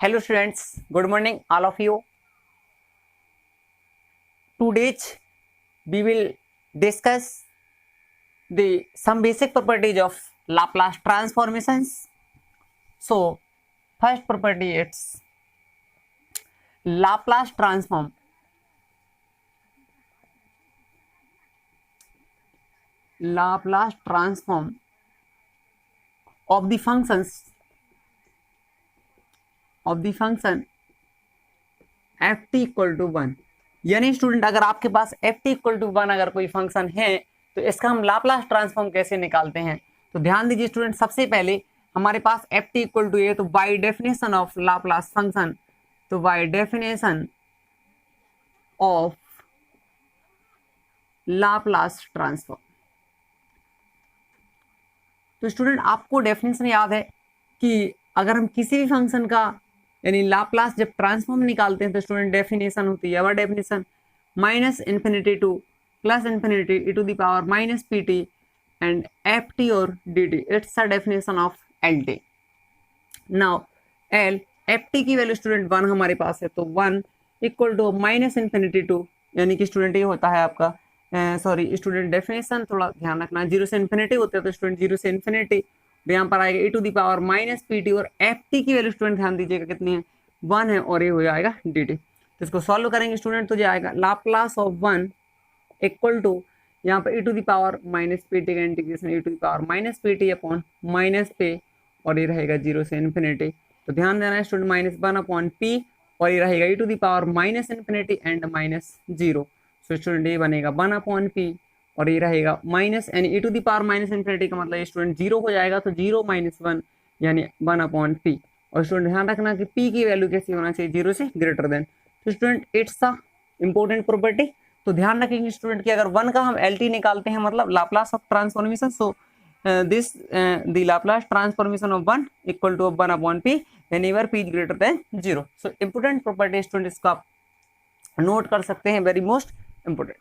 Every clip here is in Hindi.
Hello students, good morning all of you. Today we will discuss the some basic properties of Laplace transformations. So first property it's Laplace transform. Laplace transform of the functions of the function F T equal to 1। यानी स्टूडेंट अगर आपके पास एफ टी इक्वल टू 1 अगर कोई फंक्शन है तो इसका हम लाप्लास ट्रांसफॉर्म कैसे निकालते हैं। तो ध्यान दीजिए स्टूडेंट, सबसे पहले हमारे पास F T equal to A, तो by definition of Laplace function, तो by definition of Laplace transform, तो स्टूडेंट आपको डेफिनेशन याद है कि अगर हम किसी भी फंक्शन का यानी लाप्लास जब ट्रांसफॉर्म निकालते हैं तो स्टूडेंट डेफिनेशन होती है, वह definition minus infinity to plus infinity E to the power minus P T and F T और D T, it's a definition of L T. Now L F T की वैल्यू स्टूडेंट 1 हमारे पास है, तो 1 equal to minus infinity to, यानी कि स्टूडेंट ये होता है आपका सॉरी स्टूडेंट डेफिनेशन थोड़ा ध्यान रखना, 0 से इन्फिनिटी होते हैं तो स्टूडेंट 0 से इन्फिनिटी, यहाँ पर आएगा e to the power minus P T और एफ टी की वैल्यू स्टूडेंट ध्यान दीजिएगा कितनी है, 1 है, और ये हो जाएगा डी टी। तो इसको सॉल्व करेंगे स्टूडेंट तो ये आएगा लाप्लास ऑफ 1 इक्वल टू यहाँ पर e to the power minus P T का integration e to the power minus P T upon minus P, और ये रहेगा 0 से इन्फिनिटी। तो ध्यान देना है स्टूडेंट माइनस 1 अपॉन पी, और ये रहेगा e to the power minus infinity and minus 0। तो स्टूडेंट ये बनेगा 1 अपॉन पी, और ये रहेगा माइनस यानी e to the power minus infinity का मतलब स्टूडेंट 0 हो जाएगा, तो 0 माइनस 1 यानी 1 अपॉन पी। और स्टूडेंट ध्यान रखना कि p की वैल्यू कैसी होना चाहिए, 0 से ग्रेटर देन। तो student it's a important property. तो ध्यान रखेंगे स्टूडेंट कि अगर 1 का हम LT निकालते हैं मतलब Laplace of transformation, so this the Laplace transformation of 1 equal to 1 upon p whenever p is greater than 0। So important property student, इसको आप नोट कर सकते हैं, वेरी मोस्ट इंपॉर्टेंट।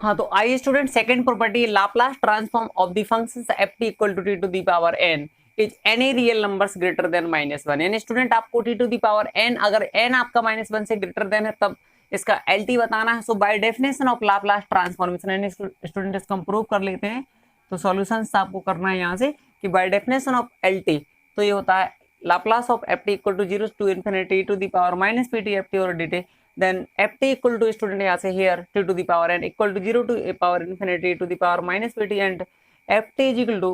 हाँ, तो आइए student second property, Laplace transform of the functions F T equal to T to the power N is any real numbers greater than -1। यानी स्टूडेंट आपको T to the power N, अगर एन आपका -1 से ग्रेटर देन है तब इसका एल टी बताना है। So by definition of Laplace transformation, यानी स्टूडेंट इसको हम प्रूव कर लेते हैं। तो सॉल्यूशंस आपको करना है यहाँ से कि by definition of L T, तो ये होता है Laplace of F T equal to 0 to infinity to the power minus P T F T और D T, then ft equal to student यहाँ से here t to the power n equal to 0 to a power infinity to the power minus pt and ft is equal to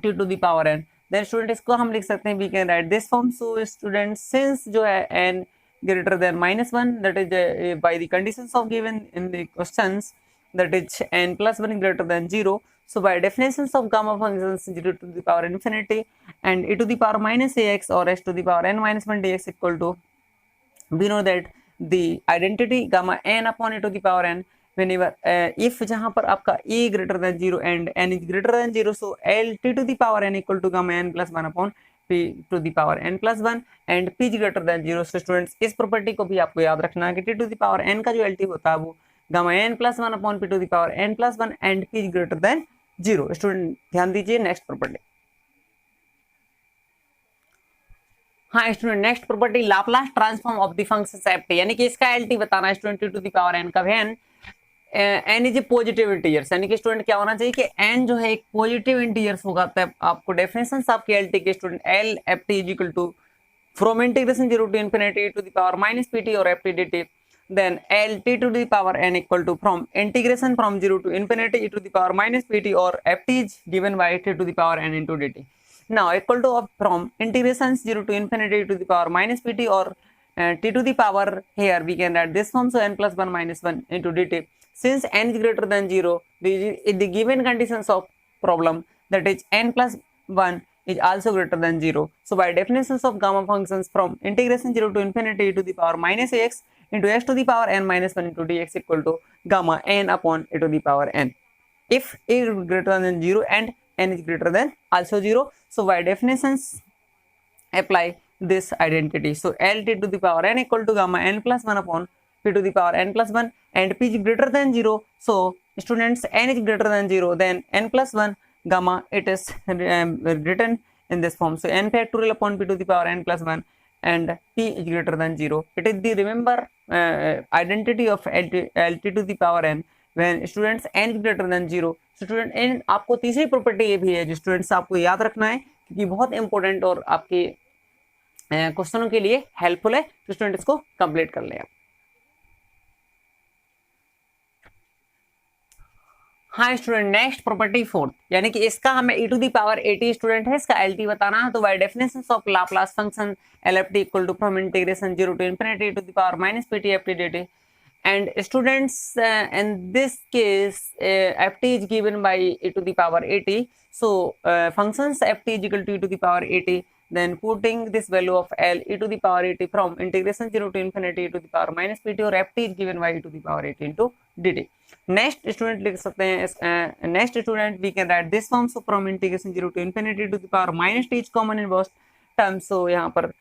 t to the power n। then student इसको हम लिख सकते हैं, we can write this form। so student since जो है n greater than -1, that is by the conditions of given in the questions, that is n plus 1 greater than 0, so by definitions of gamma functions 0 to the power infinity and e to the power minus ax or s to the power n minus 1 dx equal to, we know that the identity gamma n upon e to the power n whenever if जहां पर आपका e greater than 0 and n is greater than 0, so l t to the power n equal to gamma n plus 1 upon p to the power n plus 1 and p is greater than 0। so students इस प्रॉपर्टी को भी आपको याद रखना है कि t to the power n का जो lt होता है वो gamma n plus 1 upon p to the power n plus 1 and p is greater than 0। Student ध्यान दीजिए नेक्स्ट प्रॉपर्टी। हाँ student next property Laplace transform of the functions F T, यानी कि इसका एलटी बताना है student, T to the power N का N N is a positive integers, यानी कि स्टूडेंट क्या होना चाहिए कि एन जो है एक पॉजिटिव इंटीजर्स होगा। तब आपको डेफिनेशंस आपके एलटी के student L F T is equal to from integration 0 to infinity to the power minus PT और F T D T, then L T to the power N equal to from integration from 0 to infinity to the power minus PT और F T is given by T to the power N into D T. now equal to of from integration 0 to infinity to the power minus pt or t to the power, here we can write this form, so n plus 1 minus 1 into dt, since n is greater than 0, the given conditions of problem, that is n plus 1 is also greater than 0, so by definitions of gamma functions from integration 0 to infinity to the power minus ax into x to the power n minus 1 into dx equal to gamma n upon a to the power n if a is greater than 0 and n is greater than also 0, so by definitions apply this identity, so l t to the power n equal to gamma n plus 1 upon p to the power n plus 1 and p is greater than 0, so students n is greater than 0 then n plus 1 gamma, it is written in this form. So n factorial upon p to the power n plus 1 and p is greater than 0. It is the remember identity of lt to the power n when students n greater than 0. Student n आपको तीसरी प्रॉपर्टी ये भी है जो स्टूडेंट्स आपको याद रखना है क्योंकि बहुत इंपॉर्टेंट और आपके क्वेश्चनों के लिए हेल्पफुल है, तो स्टूडेंट इसको कंप्लीट कर ले आप। हाँ स्टूडेंट, नेक्स्ट प्रॉपर्टी फोर्थ, यानी कि इसका हमें e to the power 80 student है, इसका lt बताना है। तो by definition of Laplace function LFT equal to from integration 0 to infinity e to the power minus pt ft dt। And students, in this case, ft is given by e to the power 80. So functions ft is equal to e to the power 80. Then putting this value of L e to the power 80 from integration 0 to infinity e to the power minus pt, और ft is given by e to the power 80 into dt. Next student लिख सकते हैं, next student we can write this form. So from integration 0 to infinity to the power minus t is common in both terms. So यहाँ पर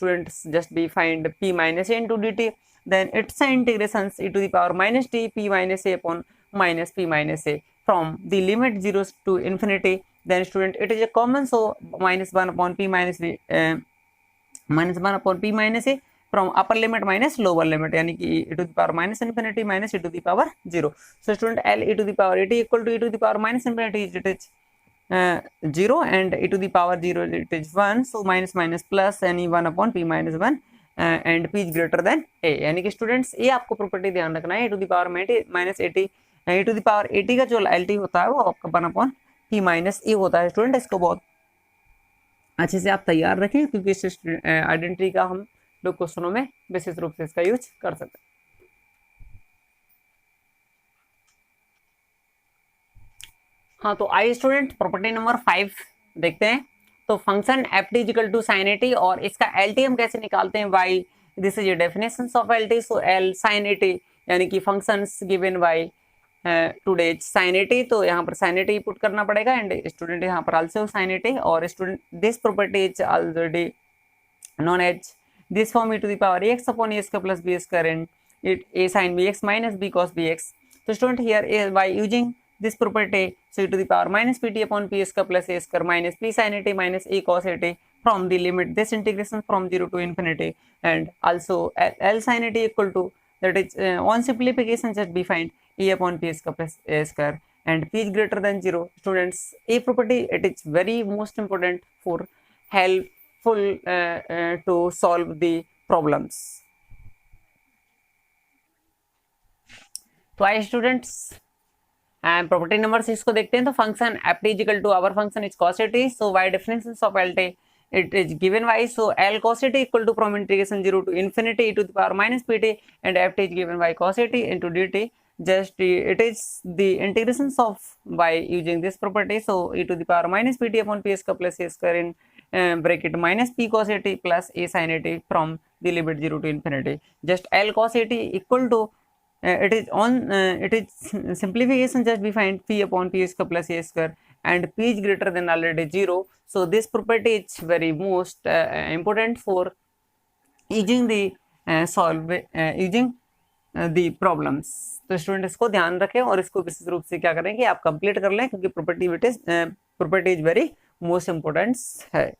students just be find p minus a into dt. Then its integrations e to the power minus t p minus a upon minus p minus a from the limit 0 to infinity. Then student it is a common, so minus 1 upon p minus v minus 1 upon p minus a from upper limit minus lower limit, यानी कि e to the power minus infinity minus e to the power 0. So student L e to the power 80 equal to e to the power minus infinity, it is 0 and e to the power 0 it is 1. So minus minus plus any 1 upon p minus 1 and p is greater then a, यानी कि स्टूडेंट्स ये आपको प्रॉपर्टी ध्यान रखना है। e to the power minus 80, e to the power 80 का जो lt होता है वो आपका 1 अपॉन p माइनस e होता है। स्टूडेंट इसको बहुत अच्छे से आप तैयार रखें क्योंकि इस आइडेंटिटी का हम लोग क्वेश्चनों में विशेष रूप से इसका यूज कर सकते हैं। हाँ तो आइए स्टूडेंट प्रॉपर्टी नंबर 5 देखते हैं। तो function ft equal to sin 80 और इसका lt हम कैसे निकालते हैं, by this is definition of lt। So l sin 80 यानी कि functions given by today sin 80, तो यहाँ पर sin 80 पुट करना पड़ेगा एंड स्टूडेंट यहाँ पर आल्सो sin 80 और student this property is already known as this form e to the power x upon a square plus b square and it a sin bx minus b cos bx। तो student here by using this property, so e to the power minus pt upon p square plus a square minus p sin 80 minus a cos 80 from the limit this integration from 0 to infinity, and also L sin 80 equal to that is on simplification just be find e upon p square plus a square and p is greater than 0. Students, a property it is very most important for helpful to solve the problems. तो आइए स्टूडेंट्स प्रॉपर्टी नंबर 6 को देखते हैं। तो function ft is equal to our function is cos 80, so by definition of lt it is given by, so L cos 80 equal to from integration 0 to infinity e to the power minus pt and ft is given by cos 80 into dt. Just it is the integrations of by using this property, so e to the power minus pt upon p square plus a square in bracket minus p cos 80 plus a sin 80 from the limit 0 to infinity. Just L cos 80 equal to it is on it is simplification just we find p upon p square plus a square and p is greater than already 0. So this property is very most important for using the using the problems. तो स्टूडेंट इसको ध्यान रखें और इसको विशेष रूप से क्या करें कि आप कंप्लीट कर लें क्योंकि property is very most important है।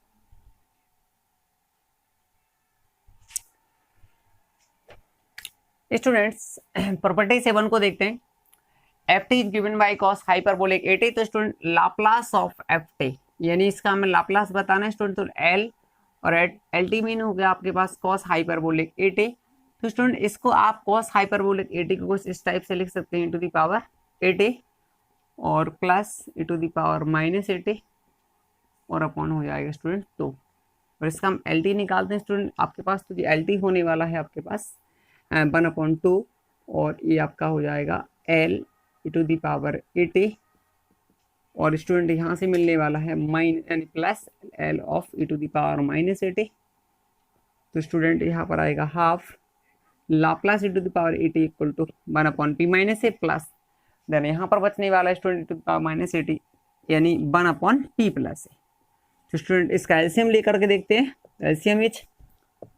स्टूडेंट्स प्रॉपर्टी 7 को देखते हैं। ft is given bye cos hyperbolic 80, तो स्टूडेंट लाप्लास ऑफ ft यानी इसका हमें लाप्लास बताना है स्टूडेंट। तो l और lt मीन हो गया आपके पास cos हाइपरबोलिक 80। तो स्टूडेंट इसको आप cos हाइपरबोलिक 80 को कुछ इस टाइप से लिख सकते हैं, e टू द पावर 80 और plus e to the power minus 80 और अपॉन हो जाएगा स्टूडेंट 2। और इसका हम lt निकालते हैं स्टूडेंट। आपके पास तो ये lt होने वाला है आपके पास 1/2 और ये आपका हो जाएगा L e to the power 80 और स्टूडेंट यहाँ से मिलने वाला है यानी plus L of e to the power minus 80। तो स्टूडेंट यहाँ पर आएगा half Laplace e to the power 80 equal to 1/p minus A plus then यहाँ पर बचने वाला है student e to the power minus 80 यानी 1/p प्लस ए। तो स्टूडेंट इसका एलसीएम लेकर के देखते हैं। LCM is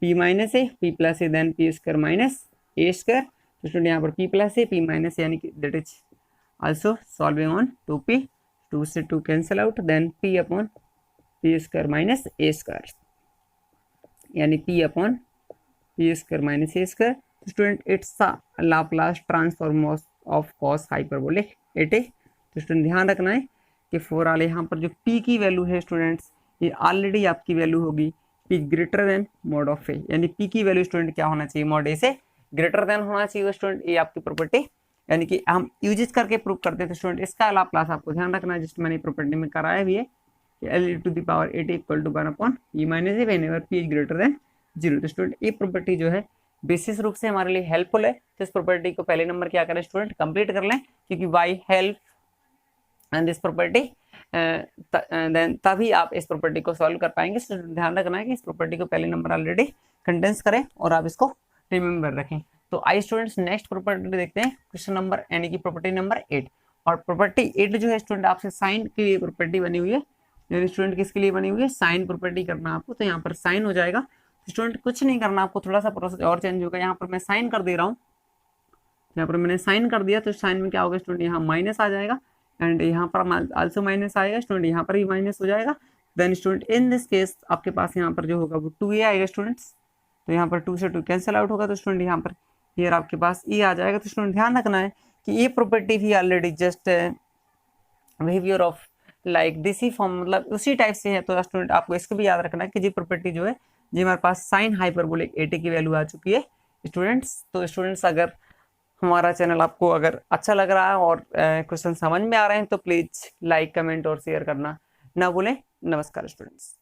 p minus A p plus A then p square minus A square. तो स्टूडेंट यहाँ पर p plus A p minus यानी कि that is also solving on 2p, 2 से 2 cancel out then p upon P square minus A square, यानी P upon P square minus A square. तो student it's Laplace transform of cos hyperbolic at A. तो स्टूडेंट ध्यान रखना है कि फोर वाले यहाँ पर जो पी की वैल्यू है स्टूडेंट्स, ये ऑलरेडी आपकी वैल्यू होगी P greater than mod of A, यानी पी की वैल्यू स्टूडेंट क्या होना चाहिए, मॉड ए से ग्रेटर देन होना चाहिए। स्टूडेंट ये आपकी प्रॉपर्टी, यानी कि हम यूजेस करके प्रूव करते थे स्टूडेंट। इसका लाप्लास आपको ध्यान रखना है, जिसमें मैंने प्रॉपर्टी में कराया भी है, L to the power 8 equal to 1 upon P minus A whenever P is greater than 0। तो स्टूडेंट ये प्रॉपर्टी जो है विशेष रूप से हमारे लिए हेल्पफुल है। तो इस प्रॉपर्टी को पहले नंबर क्या करें स्टूडेंट, कंप्लीट कर लें, क्योंकि why help and this property, then तभी आप इस प्रॉपर्टी को सॉल्व कर पाएंगे। तो ध्यान रखना है कि इस प्रॉपर्टी को पहले नंबर ऑलरेडी कंडेंस करें और आप इसको रिमेंबर रखें। तो आई स्टूडेंट्स नेक्स्ट प्रॉपर्टी देखते हैं, क्वेश्चन नंबर यानी कि प्रॉपर्टी नंबर 8। और प्रॉपर्टी 8 जो है स्टूडेंट आपसे साइन के लिए प्रॉपर्टी बनी हुई है, यानी स्टूडेंट किसके लिए बनी हुई है, साइन प्रॉपर्टी करना है आपको। तो यहाँ पर साइन हो जाएगा। तो स्टूडेंट कुछ नहीं करना आपको, थोड़ा सा प्रोसेस और चेंज होगा। यहाँ पर मैं साइन कर दे रहा हूँ, यहाँ पर मैंने साइन कर दिया, तो साइन में क्या होगा स्टूडेंट, यहाँ माइनस आ जाएगा एंड यहाँ पर आल्सो माइनस आएगा स्टूडेंट, यहाँ पर भी माइनस हो जाएगा। Then student in this case आपके पास यहाँ पर जो होगा वो 2a आएगा स्टूडेंट्स। तो यहाँ पर 2 से 2 कैंसिल आउट होगा, तो स्टूडेंट यहाँ पर हियर आपके पास e आ जाएगा। तो स्टूडेंट ध्यान रखना है कि ये प्रॉपर्टी भी already just behaviour of like this he form, मतलब उसी टाइप से है। तो स्टूडेंट आपको इसको भी याद रखना है कि ये प्रॉपर्टी जो है, जी हमारे पास साइन हाइपरबोलिक 8 की वैल्यू आ चुकी है स्टूडेंट्स। तो स्टूडेंट्स अगर हमारा चैनल आपको अगर अच्छा लग रहा है और क्वेश्चन समझ में आ रहे हैं तो प्लीज लाइक, कमेंट और शेयर करना ना भूलें। नमस्कार स्टूडेंट्स।